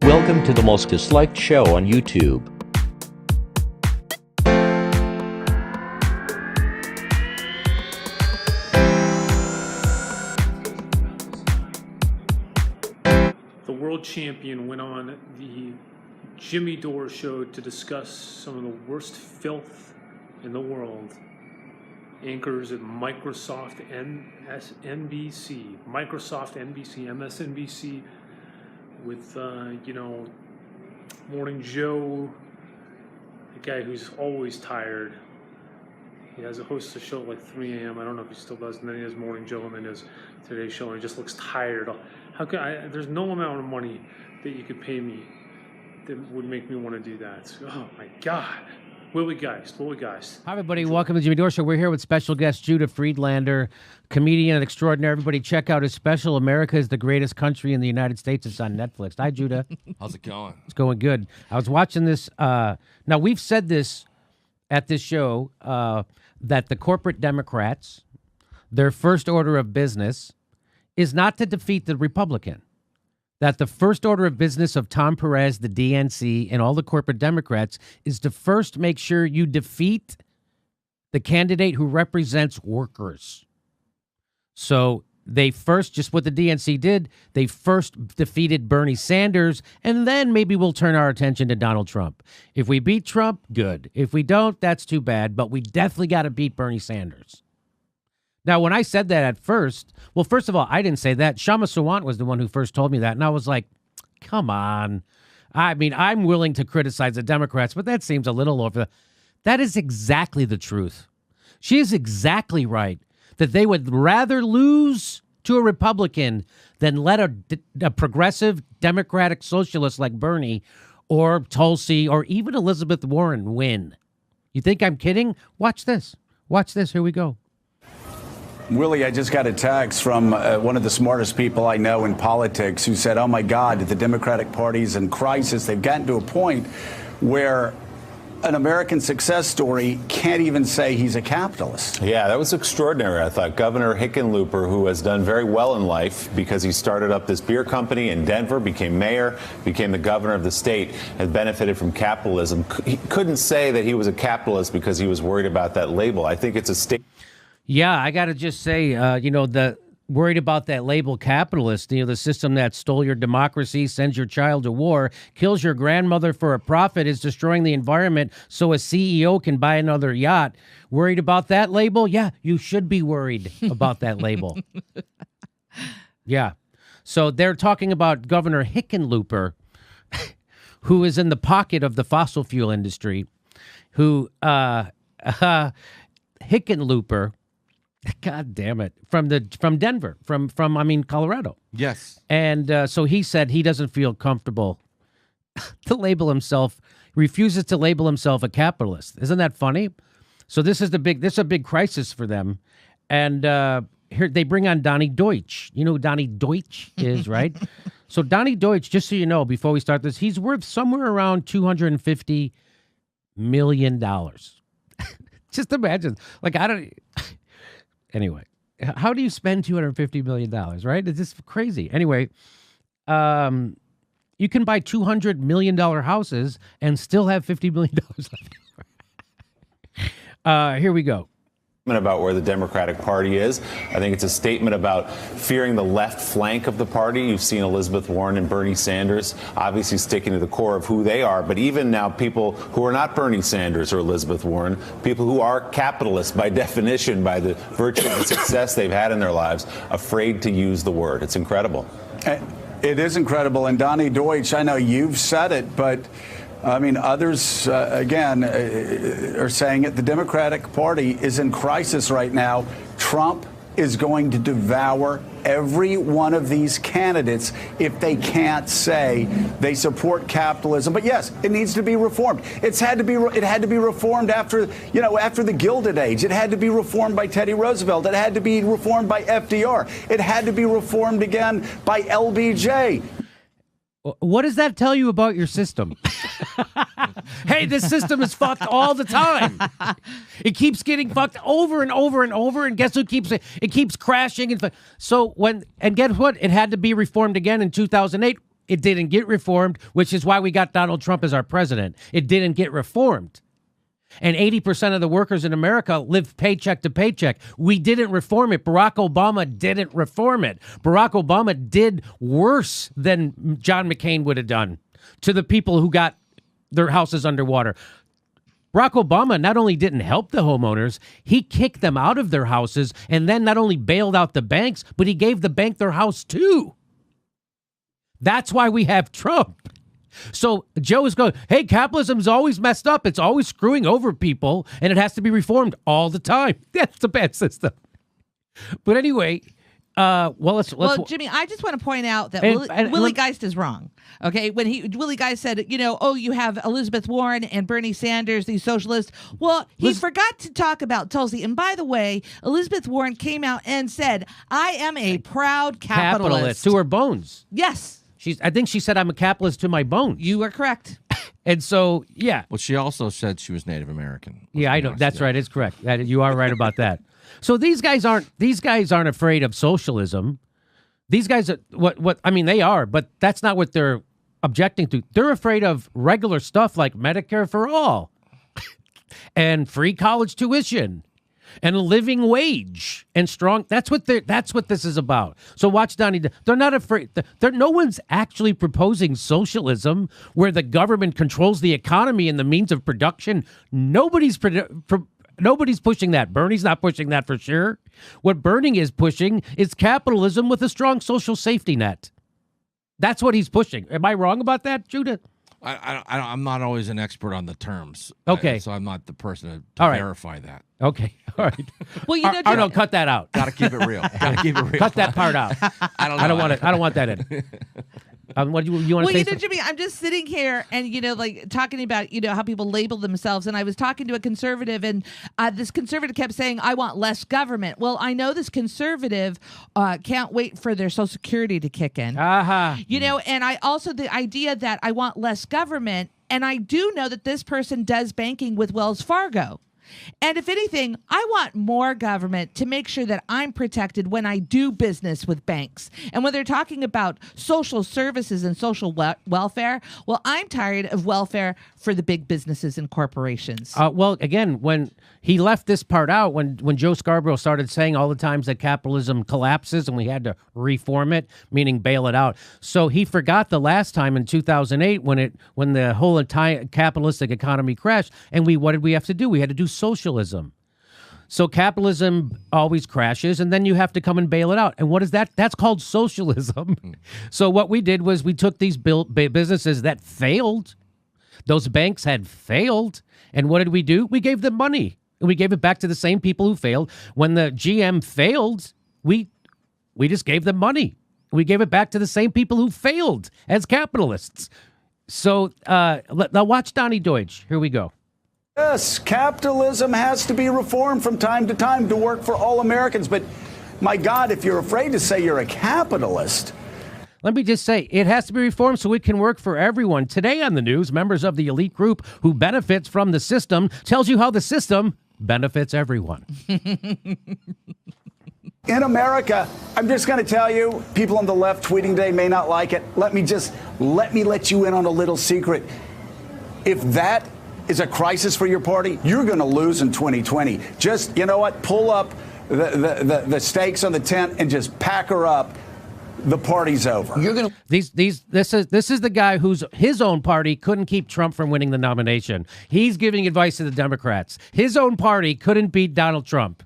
Welcome to the most disliked show on YouTube. The world champion went on the Jimmy Dore show to discuss some of the worst filth in the world. Anchors at Microsoft NBC, MSNBC, with, Morning Joe, the guy who's always tired. He has a host of a show at like 3 a.m. I don't know if he still does. And then he has Morning Joe, and then his Today Show, and he just looks tired. How could there's no amount of money that you could pay me that would make me want to do that. Oh my God. Willie Geist. Hi, everybody. Welcome to the Jimmy Dore Show. We're here with special guest Judah Friedlander, comedian extraordinaire. Everybody check out his special, America is the Greatest Country in the United States. It's on Netflix. Hi, Judah. How's it going? It's going good. I was watching this. Now, we've said this at this show, that the corporate Democrats, their first order of business is not to defeat the Republican. That the first order of business of Tom Perez, the DNC, and all the corporate Democrats is to first make sure you defeat the candidate who represents workers. So they first, just what the DNC did, they first defeated Bernie Sanders, and then maybe we'll turn our attention to Donald Trump. If we beat Trump, good. If we don't, that's too bad, but we definitely got to beat Bernie Sanders. Now, when I said that at first, well, first of all, I didn't say that. Shama Sawant was the one who first told me that, and I was like, come on. I mean, I'm willing to criticize the Democrats, but that seems a little over. That is exactly the truth. She is exactly right that they would rather lose to a Republican than let a progressive Democratic socialist like Bernie or Tulsi or even Elizabeth Warren win. You think I'm kidding? Watch this. Watch this. Here we go. Willie, I just got a text from one of the smartest people I know in politics who said, oh, my God, the Democratic Party's in crisis. They've gotten to a point where an American success story can't even say he's a capitalist. Yeah, that was extraordinary, I thought. Governor Hickenlooper, who has done very well in life because he started up this beer company in Denver, became mayor, became the governor of the state, has benefited from capitalism. He couldn't say that he was a capitalist because he was worried about that label. I think it's a state. Yeah, I got to just say, the worried about that label capitalist, the system that stole your democracy, sends your child to war, kills your grandmother for a profit, is destroying the environment so a CEO can buy another yacht. Worried about that label? Yeah, you should be worried about that label. Yeah. So they're talking about Governor Hickenlooper, who is in the pocket of the fossil fuel industry, who, Hickenlooper, God damn it, from Denver, from Colorado. Yes. And so he said he doesn't feel comfortable to label himself, refuses to label himself a capitalist. Isn't that funny? So this is a big crisis for them. And here they bring on Donnie Deutsch. You know who Donnie Deutsch is, right? So Donnie Deutsch, just so you know, before we start this, he's worth somewhere around $250 million. Just imagine, anyway, how do you spend $250 million, right? It's just crazy. Anyway, you can buy $200 million houses and still have $50 million left. Here we go. About where the Democratic Party is. I think it's a statement about fearing the left flank of the party. You've seen Elizabeth Warren and Bernie Sanders obviously sticking to the core of who they are. But even now, people who are not Bernie Sanders or Elizabeth Warren, people who are capitalists by definition, by the virtue of the success they've had in their lives, afraid to use the word. It's incredible. It is incredible. And Donnie Deutsch, I know you've said it, but I mean, others, again, are saying it. The Democratic Party is in crisis right now. Trump is going to devour every one of these candidates if they can't say they support capitalism. But yes, it needs to be reformed. It had to be reformed after the Gilded Age. It had to be reformed by Teddy Roosevelt. It had to be reformed by FDR. It had to be reformed again by LBJ. What does that tell you about your system? Hey, this system is fucked all the time. It keeps getting fucked over and over and over, and guess who keeps it? It keeps crashing. And guess what? It had to be reformed again in 2008. It didn't get reformed, which is why we got Donald Trump as our president. It didn't get reformed. And 80% of the workers in America live paycheck to paycheck. We didn't reform it. Barack Obama didn't reform it. Barack Obama did worse than John McCain would have done to the people who got their houses underwater. Barack Obama not only didn't help the homeowners, he kicked them out of their houses and then not only bailed out the banks, but he gave the bank their house too. That's why we have Trump. So Joe is going, hey, capitalism's always messed up. It's always screwing over people, and it has to be reformed all the time. That's a bad system. But anyway, let's Jimmy, I just want to point out that And Willie Geist is wrong. Okay, when Willie Geist said, you have Elizabeth Warren and Bernie Sanders, these socialists. Well, he forgot to talk about Tulsi. And by the way, Elizabeth Warren came out and said, I am a proud capitalist. to her bones. Yes. I think she said, I'm a capitalist to my bones. You are correct. And so, yeah. Well, she also said she was Native American. Yeah, I know. That's right. It's correct. You are right about that. So these guys aren't afraid of socialism. These guys are they are, but that's not what they're objecting to. They're afraid of regular stuff like Medicare for all and free college tuition and a living wage and strong. That's what this is about. So watch Donnie. They're not afraid. No one's actually proposing socialism where the government controls the economy and the means of production. Nobody's pushing that. Bernie's not pushing that for sure. What Bernie is pushing is capitalism with a strong social safety net. That's what he's pushing. Am I wrong about that, Judith? I'm not always an expert on the terms. Okay. So I'm not the person to verify that. Okay. All right. Well, no, cut that out. Got to keep it real. Got to keep it real. Cut that part out. I don't know. I don't want that in. What do you want to say? Well, Jimmy, I'm just sitting here and, talking about, how people label themselves. And I was talking to a conservative and this conservative kept saying, I want less government. Well, I know this conservative can't wait for their Social Security to kick in. And I also, the idea that I want less government. And I do know that this person does banking with Wells Fargo. And if anything, I want more government to make sure that I'm protected when I do business with banks. And when they're talking about social services and social welfare, well, I'm tired of welfare for the big businesses and corporations. Well, again, when he left this part out, when Joe Scarborough started saying all the times that capitalism collapses and we had to reform it, meaning bail it out. So he forgot the last time in 2008 when the whole entire capitalistic economy crashed. And what did we have to do? We had to do socialism. So capitalism always crashes, and then you have to come and bail it out. And what is that? That's called socialism. So what we did was we took these businesses that failed. Those banks had failed. And what did we do? We gave them money. And we gave it back to the same people who failed. When the GM failed, we just gave them money. We gave it back to the same people who failed as capitalists. So now watch Donnie Deutsch. Here we go. Yes, capitalism has to be reformed from time to time to work for all Americans. But my God, if you're afraid to say you're a capitalist. Let me just say, it has to be reformed so it can work for everyone. Today on the news, members of the elite group who benefits from the system tells you how the system benefits everyone. In America, I'm just going to tell you, people on the left tweeting today may not like it. Let me let you in on a little secret. If that is a crisis for your party, you're going to lose in 2020. Just, you know what? Pull up the stakes on the tent and just pack her up. The party's over. You're going to This is the guy his own party couldn't keep Trump from winning the nomination. He's giving advice to the Democrats. His own party couldn't beat Donald Trump.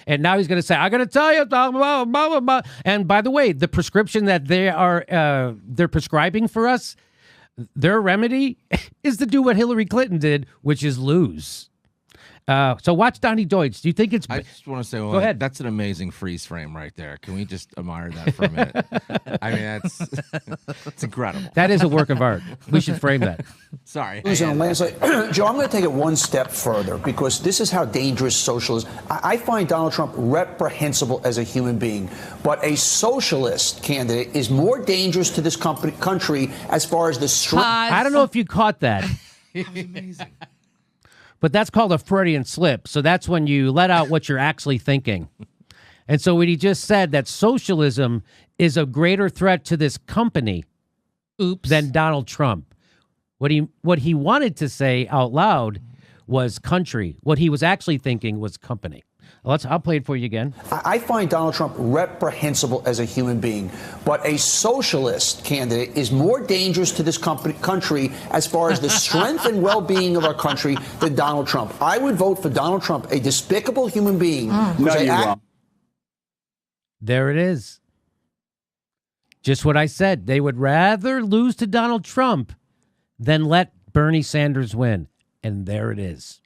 And now he's going to say, I got to tell you, blah, blah, blah, blah, blah. And by the way, the prescription that they're prescribing for us, their remedy is to do what Hillary Clinton did, which is lose. So watch Donnie Deutsch. Do you think it's... I just want to say, go ahead. That's an amazing freeze frame right there. Can we just admire that for a minute? I mean, it's incredible. That is a work of art. We should frame that. Sorry. Joe, I'm going to take it one step further because this is how dangerous socialism is. I find Donald Trump reprehensible as a human being, but a socialist candidate is more dangerous to this country as far as the... I don't know if you caught that. That was amazing. But that's called a Freudian slip. So that's when you let out what you're actually thinking. And so when he just said that socialism is a greater threat to this company Oops. than Donald Trump. What he wanted to say out loud was country. What he was actually thinking was company. I'll play it for you again. I find Donald Trump reprehensible as a human being, but a socialist candidate is more dangerous to this country as far as the strength and well-being of our country than Donald Trump. I would vote for Donald Trump, a despicable human being. No, you're wrong. There it is. Just what I said. They would rather lose to Donald Trump than let Bernie Sanders win. And there it is.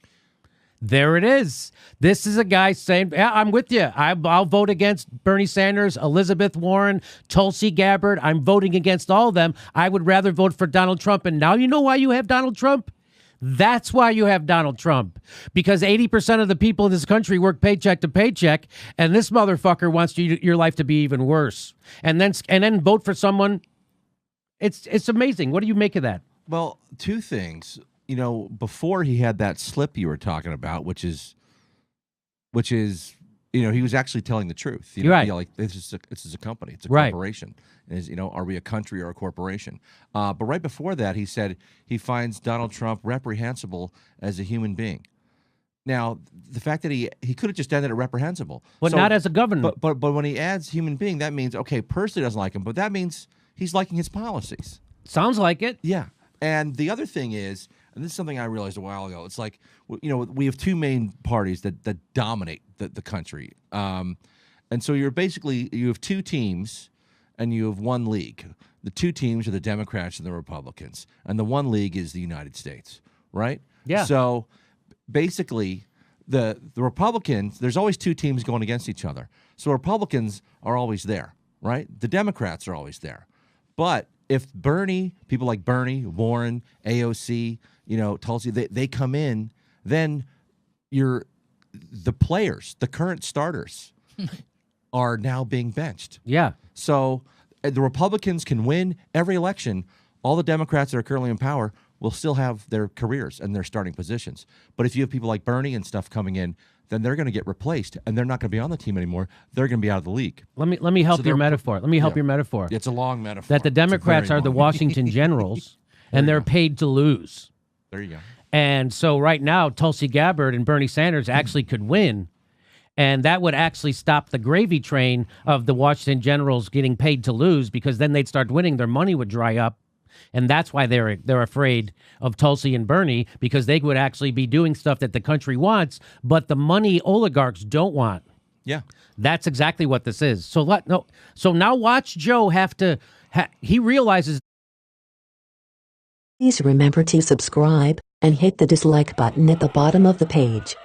There it is. This is a guy saying, yeah, I'm with you. I'll vote against Bernie Sanders, Elizabeth Warren, Tulsi Gabbard. I'm voting against all of them. I would rather vote for Donald Trump. And now you know why you have Donald Trump? That's why you have Donald Trump. Because 80% of the people in this country work paycheck to paycheck, and this motherfucker wants your life to be even worse. And then vote for someone. It's amazing. What do you make of that? Well, two things. You know, before he had that slip you were talking about, which is, you know, he was actually telling the truth. You know, right. Like this is a company, it's a right. corporation. Is, you know, are we a country or a corporation? But right before that, he said he finds Donald Trump reprehensible as a human being. Now, the fact that he could have just ended it reprehensible, but not as a governor. But when he adds human being, that means okay, personally doesn't like him, but that means he's liking his policies. Sounds like it. Yeah. And the other thing is, and this is something I realized a while ago, it's like, you know, we have two main parties that dominate the country. And so you have two teams and you have one league. The two teams are the Democrats and the Republicans. And the one league is the United States, right? Yeah. So basically, the Republicans, there's always two teams going against each other. So Republicans are always there, right? The Democrats are always there. But if people like Bernie, Warren, AOC, you know, Tulsi, they come in, then the players, the current starters, are now being benched. Yeah. So the Republicans can win every election. All the Democrats that are currently in power will still have their careers and their starting positions. But if you have people like Bernie and stuff coming in, then they're going to get replaced, and they're not going to be on the team anymore. They're going to be out of the league. Let me help your metaphor. Let me help your metaphor. It's a long metaphor. That the Democrats are the Washington Generals, and they're paid to lose. There you go. And so right now, Tulsi Gabbard and Bernie Sanders actually could win, and that would actually stop the gravy train of the Washington Generals getting paid to lose, because then they'd start winning. Their money would dry up. And that's why they're afraid of Tulsi and Bernie, because they would actually be doing stuff that the country wants, but the money oligarchs don't want. Yeah. That's exactly what this is. So now watch Joe he realizes. Please remember to subscribe and hit the dislike button at the bottom of the page.